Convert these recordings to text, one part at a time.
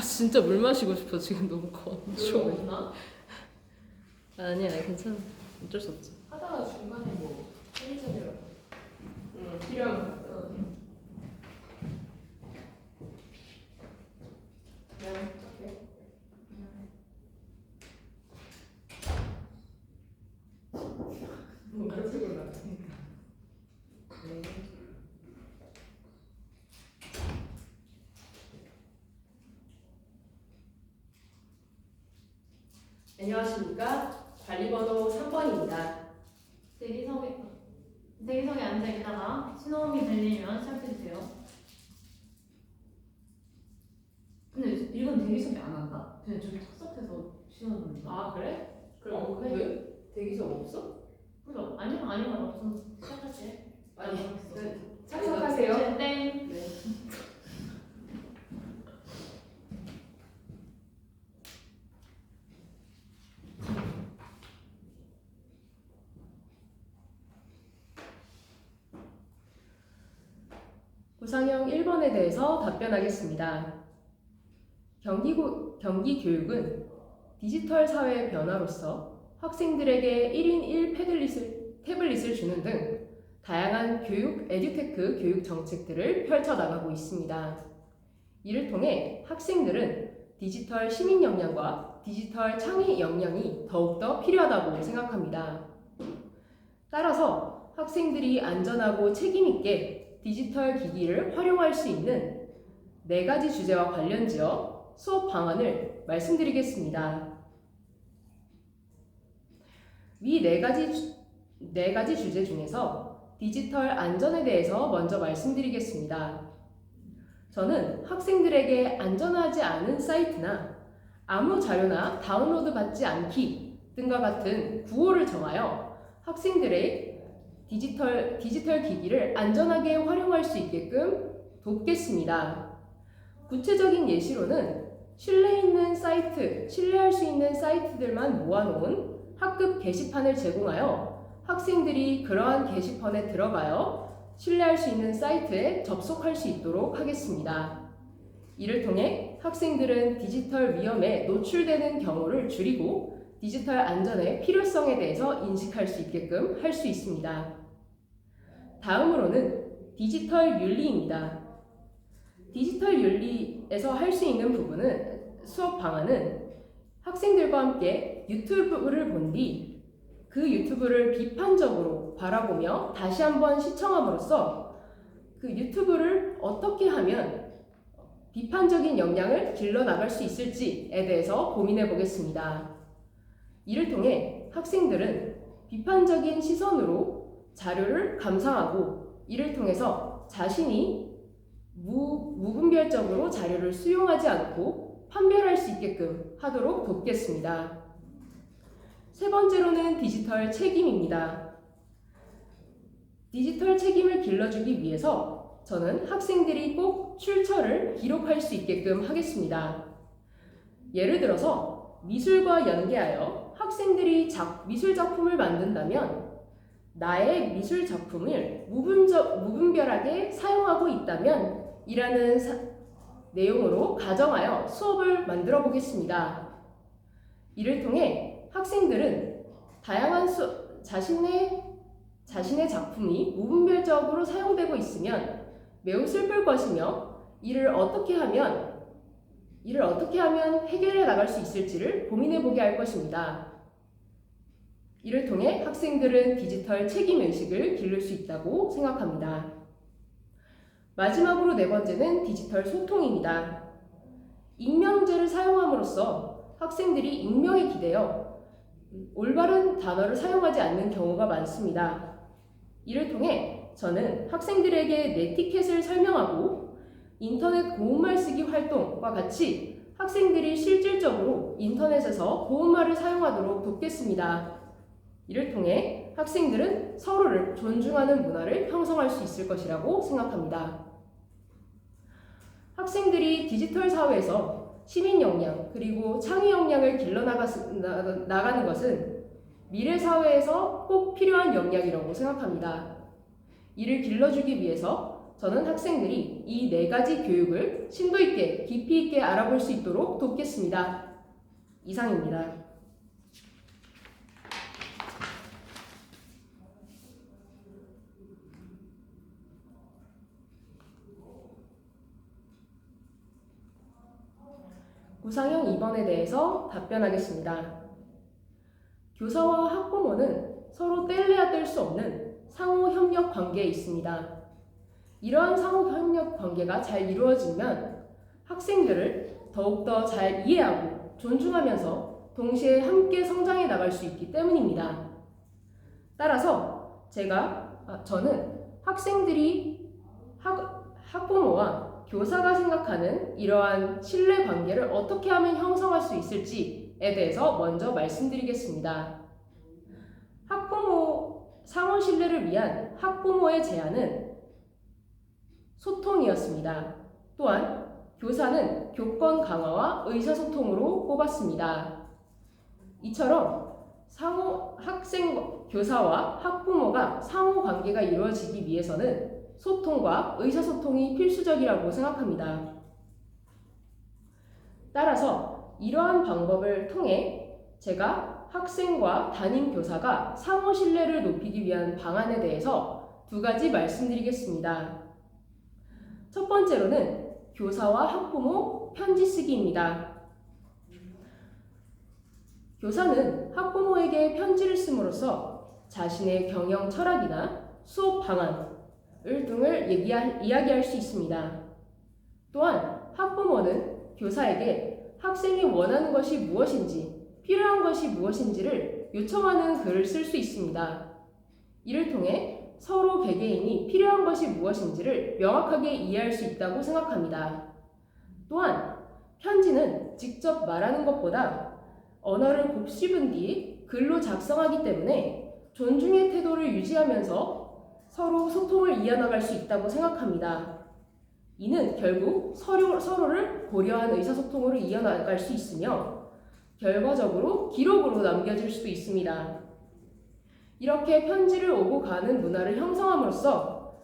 진짜 물 마시고 싶어. 지금 너무 건조. 없나? 아니야, 괜찮아. 어쩔 수 없지. 하다가 중간에 뭐 편의점이라도 필요한 거. 뭔가 쓰고 나니까. 안녕하십니까. 관리번호 3번입니다. 대기석에 앉아있다가 신호음이 들리면 시작해주세요. 근데 이건 대기석에 안 한다. 그냥 저기 탁석해서 신호음 들린다. 아 그래? 그럼 왜? 대기석 없어? 그죠? 아니면 좀 시작할게. 아니, 착석하세요. 땡. 네. 구상형 1번에 대해서 답변하겠습니다. 경기교육은 디지털 사회의 변화로서 학생들에게 1인 1 태블릿을 주는 등 다양한 에듀테크 교육 정책들을 펼쳐나가고 있습니다. 이를 통해 학생들은 디지털 시민 역량과 디지털 창의 역량이 더욱더 필요하다고 생각합니다. 따라서 학생들이 안전하고 책임있게 디지털 기기를 활용할 수 있는 4가지 주제와 관련지어 수업 방안을 말씀드리겠습니다. 위 4가지 주제 중에서 디지털 안전에 대해서 먼저 말씀드리겠습니다. 저는 학생들에게 안전하지 않은 사이트나 아무 자료나 다운로드 받지 않기 등과 같은 구호를 정하여 학생들의 디지털 기기를 안전하게 활용할 수 있게끔 돕겠습니다. 구체적인 예시로는 신뢰할 수 있는 사이트들만 모아놓은 학급 게시판을 제공하여 학생들이 그러한 게시판에 들어가여 신뢰할 수 있는 사이트에 접속할 수 있도록 하겠습니다. 이를 통해 학생들은 디지털 위험에 노출되는 경우를 줄이고 디지털 안전의 필요성에 대해서 인식할 수 있게끔 할 수 있습니다. 다음으로는 디지털 윤리입니다. 디지털 윤리에서 할 수 있는 수업 방안은 학생들과 함께 유튜브를 본 뒤 그 유튜브를 비판적으로 바라보며 다시 한번 시청함으로써 그 유튜브를 어떻게 하면 비판적인 역량을 길러나갈 수 있을지에 대해서 고민해 보겠습니다. 이를 통해 학생들은 비판적인 시선으로 자료를 감상하고 이를 통해서 자신이 무분별적으로 자료를 수용하지 않고 판별할 수 있게끔 하도록 돕겠습니다. 세 번째로는 디지털 책임입니다. 디지털 책임을 길러주기 위해서 저는 학생들이 꼭 출처를 기록할 수 있게끔 하겠습니다. 예를 들어서 미술과 연계하여 학생들이 미술 작품을 만든다면 나의 미술 작품을 무분별하게 사용하고 있다면 이라는 내용으로 가정하여 수업을 만들어 보겠습니다. 이를 통해 학생들은 다양한 자신의 작품이 무분별적으로 사용되고 있으면 매우 슬플 것이며 이를 어떻게 하면 해결해 나갈 수 있을지를 고민해 보게 할 것입니다. 이를 통해 학생들은 디지털 책임의식을 기를 수 있다고 생각합니다. 마지막으로 4번째는 디지털 소통입니다. 익명제를 사용함으로써 학생들이 익명에 기대어 올바른 단어를 사용하지 않는 경우가 많습니다. 이를 통해 저는 학생들에게 네티켓을 설명하고 인터넷 고운말 쓰기 활동과 같이 학생들이 실질적으로 인터넷에서 고운말을 사용하도록 돕겠습니다. 이를 통해 학생들은 서로를 존중하는 문화를 형성할 수 있을 것이라고 생각합니다. 학생들이 디지털 사회에서 시민 역량 그리고 창의 역량을 길러나가는 것은 미래 사회에서 꼭 필요한 역량이라고 생각합니다. 이를 길러주기 위해서 저는 학생들이 이 네 가지 교육을 심도 있게 깊이 있게 알아볼 수 있도록 돕겠습니다. 이상입니다. 구상형 2번에 대해서 답변하겠습니다. 교사와 학부모는 서로 뗄래야 뗄 수 없는 상호 협력 관계에 있습니다. 이러한 상호 협력 관계가 잘 이루어지면 학생들을 더욱더 잘 이해하고 존중하면서 동시에 함께 성장해 나갈 수 있기 때문입니다. 따라서 저는 학생들이 학부모와 교사가 생각하는 이러한 신뢰 관계를 어떻게 하면 형성할 수 있을지에 대해서 먼저 말씀드리겠습니다. 학부모 상호 신뢰를 위한 학부모의 제안은 소통이었습니다. 또한 교사는 교권 강화와 의사소통으로 꼽았습니다. 이처럼 교사와 학부모가 상호 관계가 이루어지기 위해서는 소통과 의사소통이 필수적이라고 생각합니다. 따라서 이러한 방법을 통해 제가 학생과 담임 교사가 상호 신뢰를 높이기 위한 방안에 대해서 두 가지 말씀드리겠습니다. 첫 번째로는 교사와 학부모 편지 쓰기입니다. 교사는 학부모에게 편지를 씀으로써 자신의 경영 철학이나 수업 방안 등을 이야기할 수 있습니다. 또한 학부모는 교사에게 학생이 원하는 것이 무엇인지, 필요한 것이 무엇인지를 요청하는 글을 쓸 수 있습니다. 이를 통해 서로 개개인이 필요한 것이 무엇인지를 명확하게 이해할 수 있다고 생각합니다. 또한 편지는 직접 말하는 것보다 언어를 곱씹은 뒤 글로 작성하기 때문에 존중의 태도를 유지하면서 서로 소통을 이어나갈 수 있다고 생각합니다. 이는 결국 서로를 고려한 의사소통으로 이어나갈 수 있으며 결과적으로 기록으로 남겨질 수도 있습니다. 이렇게 편지를 오고 가는 문화를 형성함으로써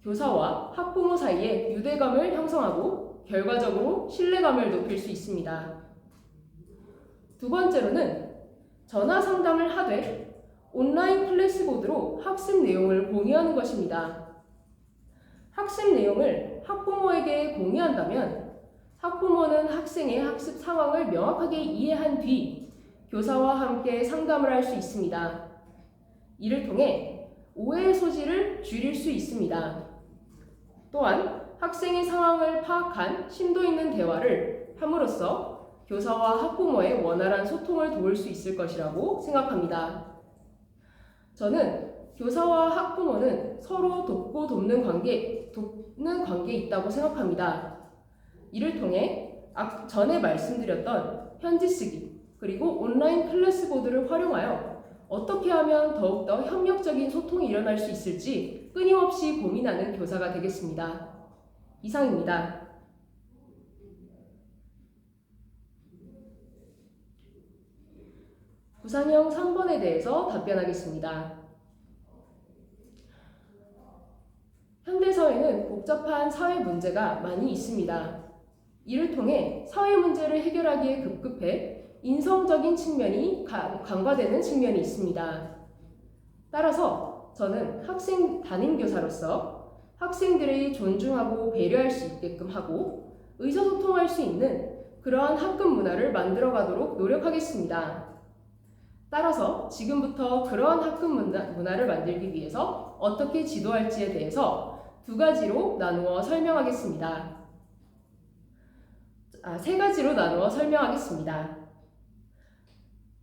교사와 학부모 사이에 유대감을 형성하고 결과적으로 신뢰감을 높일 수 있습니다. 두 번째로는 전화 상담을 하되 온라인 클래스보드로 학습 내용을 공유하는 것입니다. 학습 내용을 학부모에게 공유한다면 학부모는 학생의 학습 상황을 명확하게 이해한 뒤 교사와 함께 상담을 할 수 있습니다. 이를 통해 오해의 소지를 줄일 수 있습니다. 또한 학생의 상황을 파악한 심도 있는 대화를 함으로써 교사와 학부모의 원활한 소통을 도울 수 있을 것이라고 생각합니다. 저는 교사와 학부모는 서로 돕고 돕는 관계에 있다고 생각합니다. 이를 통해 전에 말씀드렸던 편지 쓰기 그리고 온라인 클래스보드를 활용하여 어떻게 하면 더욱더 협력적인 소통이 일어날 수 있을지 끊임없이 고민하는 교사가 되겠습니다. 이상입니다. 구상형 3번에 대해서 답변하겠습니다. 현대사회는 복잡한 사회 문제가 많이 있습니다. 이를 통해 사회 문제를 해결하기에 급급해 인성적인 측면이 간과되는 측면이 있습니다. 따라서 저는 담임교사로서 학생들의 존중하고 배려할 수 있게끔 하고 의사소통할 수 있는 그러한 학급 문화를 만들어가도록 노력하겠습니다. 따라서 지금부터 그러한 학급 문화를 만들기 위해서 어떻게 지도할지에 대해서 두 가지로 나누어 설명하겠습니다. 세 가지로 나누어 설명하겠습니다.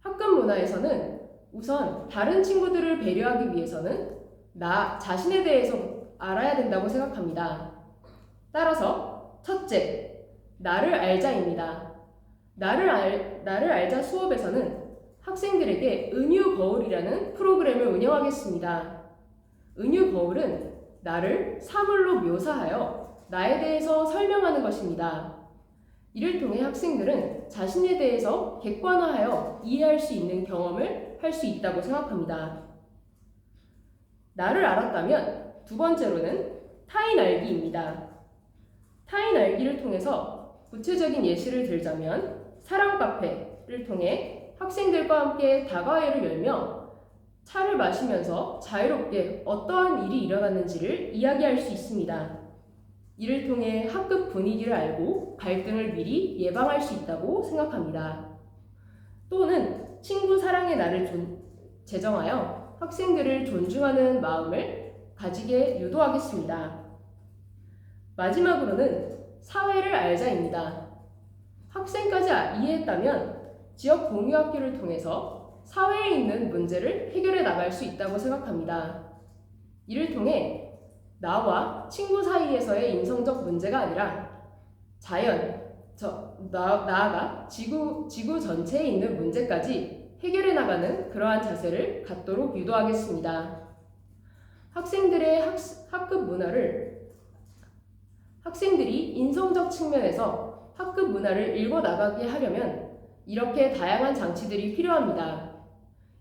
학급 문화에서는 우선 다른 친구들을 배려하기 위해서는 나 자신에 대해서 알아야 된다고 생각합니다. 따라서 첫째, 나를 알자입니다. 나를 알자 수업에서는 학생들에게 은유 거울이라는 프로그램을 운영하겠습니다. 은유 거울은 나를 사물로 묘사하여 나에 대해서 설명하는 것입니다. 이를 통해 학생들은 자신에 대해서 객관화하여 이해할 수 있는 경험을 할 수 있다고 생각합니다. 나를 알았다면 두 번째로는 타인 알기입니다. 타인 알기를 통해서 구체적인 예시를 들자면 사랑 카페를 통해 학생들과 함께 다과회를 열며 차를 마시면서 자유롭게 어떠한 일이 일어났는지를 이야기할 수 있습니다. 이를 통해 학급 분위기를 알고 갈등을 미리 예방할 수 있다고 생각합니다. 또는 친구 사랑의 날을 제정하여 학생들을 존중하는 마음을 가지게 유도하겠습니다. 마지막으로는 사회를 알자입니다. 학생까지 이해했다면 지역 공유학교를 통해서 사회에 있는 문제를 해결해 나갈 수 있다고 생각합니다. 이를 통해 나와 친구 사이에서의 인성적 문제가 아니라 나아가 지구 전체에 있는 문제까지 해결해 나가는 그러한 자세를 갖도록 유도하겠습니다. 학생들의 학급 문화를 학생들이 인성적 측면에서 학급 문화를 읽어나가게 하려면 이렇게 다양한 장치들이 필요합니다.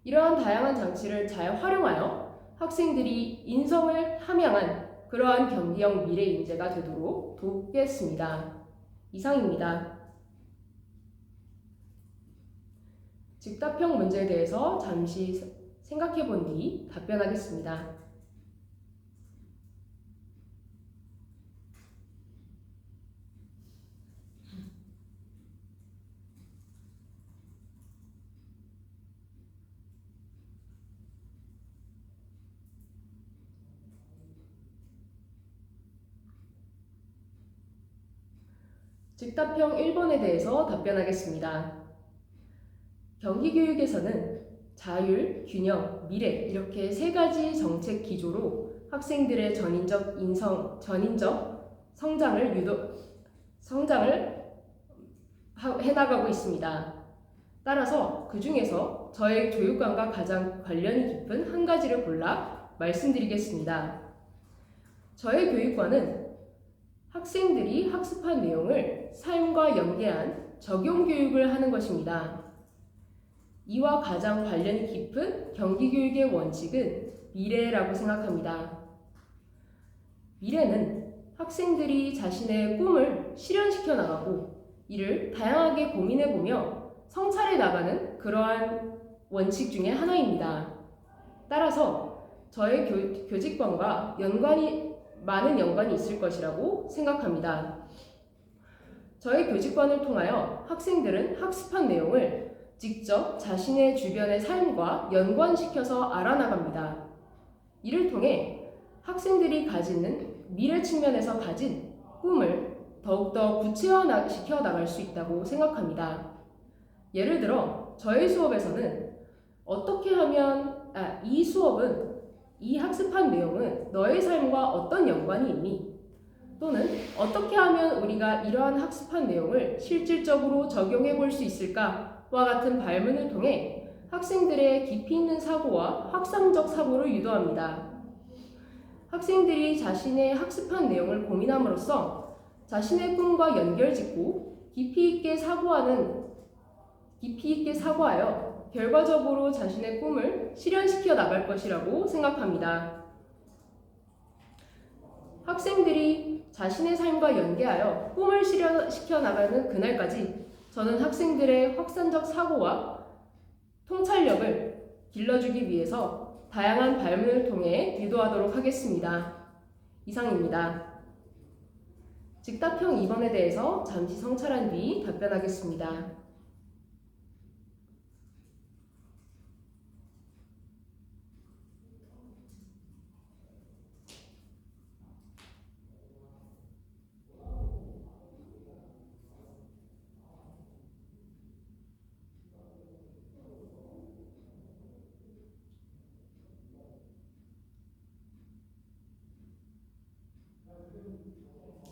이러한 다양한 장치를 잘 활용하여 학생들이 인성을 함양한 그러한 경기형 미래 인재가 되도록 돕겠습니다. 이상입니다. 즉답형 문제에 대해서 잠시 생각해 본 뒤 답변하겠습니다. 즉답형 1번에 대해서 답변하겠습니다. 경기교육에서는 자율, 균형, 미래 이렇게 세 가지 정책 기조로 학생들의 전인적 성장을 해나가고 있습니다. 따라서 그 중에서 저의 교육관과 가장 관련이 깊은 한 가지를 골라 말씀드리겠습니다. 저의 교육관은 학생들이 학습한 내용을 삶과 연계한 적용 교육을 하는 것입니다. 이와 가장 관련이 깊은 경기교육의 원칙은 미래라고 생각합니다. 미래는 학생들이 자신의 꿈을 실현시켜 나가고 이를 다양하게 고민해보며 성찰해 나가는 그러한 원칙 중에 하나입니다. 따라서 저의 교직관과 많은 연관이 있을 것이라고 생각합니다. 저의 교직관을 통하여 학생들은 학습한 내용을 직접 자신의 주변의 삶과 연관시켜서 알아나갑니다. 이를 통해 학생들이 가지는 미래 측면에서 가진 꿈을 더욱더 구체화시켜 나갈 수 있다고 생각합니다. 예를 들어 저의 수업에서는 어떻게 하면 이 학습한 내용은 너의 삶과 어떤 연관이 있니? 또는 어떻게 하면 우리가 이러한 학습한 내용을 실질적으로 적용해 볼 수 있을까? 와 같은 발문을 통해 학생들의 깊이 있는 사고와 확산적 사고를 유도합니다. 학생들이 자신의 학습한 내용을 고민함으로써 자신의 꿈과 연결짓고 깊이 있게 사고하여 결과적으로 자신의 꿈을 실현시켜 나갈 것이라고 생각합니다. 학생들이 자신의 삶과 연계하여 꿈을 실현시켜 나가는 그날까지 저는 학생들의 확산적 사고와 통찰력을 길러주기 위해서 다양한 발문을 통해 유도하도록 하겠습니다. 이상입니다. 즉답형 2번에 대해서 잠시 성찰한 뒤 답변하겠습니다.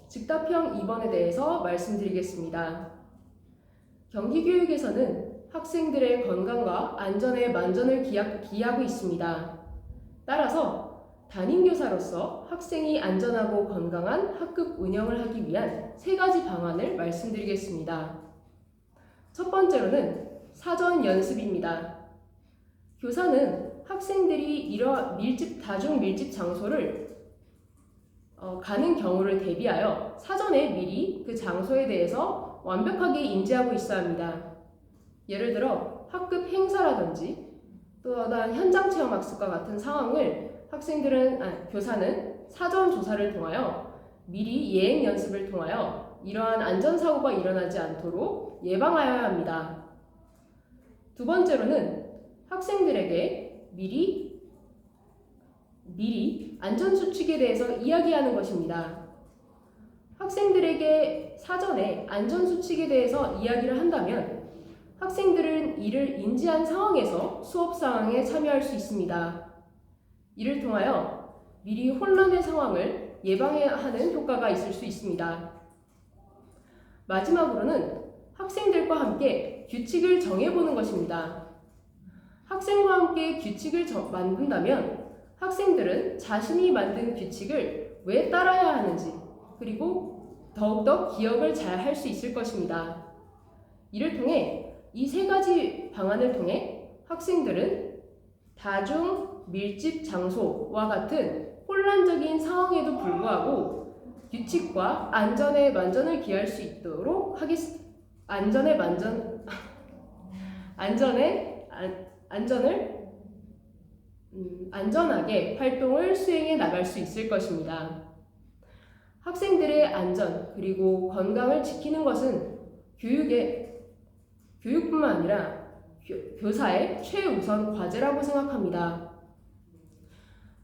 즉답형 2번에 대해서 말씀드리겠습니다. 경기교육에서는 학생들의 건강과 안전에 만전을 기하고 있습니다. 따라서 담임교사로서 학생이 안전하고 건강한 학급 운영을 하기 위한 세 가지 방안을 말씀드리겠습니다. 첫 번째로는 사전 연습입니다. 교사는 학생들이 다중 밀집 장소를 가는 경우를 대비하여 사전에 미리 그 장소에 대해서 완벽하게 인지하고 있어야 합니다. 예를 들어 학급 행사라든지 또 다른 현장 체험 학습과 같은 상황을 교사는 사전 조사를 통하여 미리 예행 연습을 통하여 이러한 안전사고가 일어나지 않도록 예방하여야 합니다. 두 번째로는 학생들에게 미리 안전수칙에 대해서 이야기하는 것입니다. 학생들에게 사전에 안전수칙에 대해서 이야기를 한다면 학생들은 이를 인지한 상황에서 수업 상황에 참여할 수 있습니다. 이를 통하여 미리 혼란의 상황을 예방하는 효과가 있을 수 있습니다. 마지막으로는 학생들과 함께 규칙을 정해보는 것입니다. 학생과 함께 규칙을 만든다면 학생들은 자신이 만든 규칙을 왜 따라야 하는지 그리고 더욱더 기억을 잘 할 수 있을 것입니다. 이를 통해 이 세 가지 방안을 통해 학생들은 다중 밀집 장소와 같은 혼란적인 상황에도 불구하고 규칙과 안전에 만전을 기할 수 있도록 안전하게 활동을 수행해 나갈 수 있을 것입니다. 학생들의 안전 그리고 건강을 지키는 것은 교육뿐만 아니라 교사의 최우선 과제라고 생각합니다.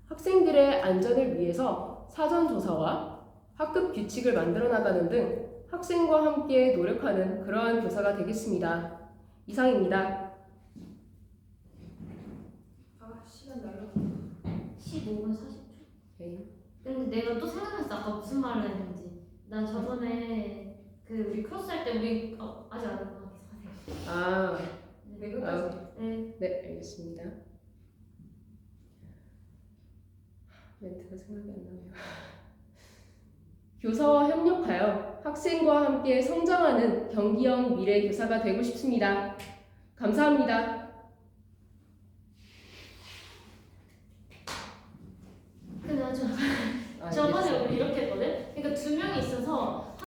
학생들의 안전을 위해서 사전 조사와 학급 규칙을 만들어 나가는 등 학생과 함께 노력하는 그러한 교사가 되겠습니다. 이상입니다. 시간 날라. 15분 40초. 네. 근데 내가 또 생각났어. 아까 무슨 말을 했는지. 나 저번에 그 우리 크로스 할 때 우리 아직 안 했구나. 아, 네, 끝까지. 네, 알겠습니다. 멘트가 생각이 안 나네요. 교사와 협력하여 학생과 함께 성장하는 경기형 미래 교사가 되고 싶습니다. 감사합니다.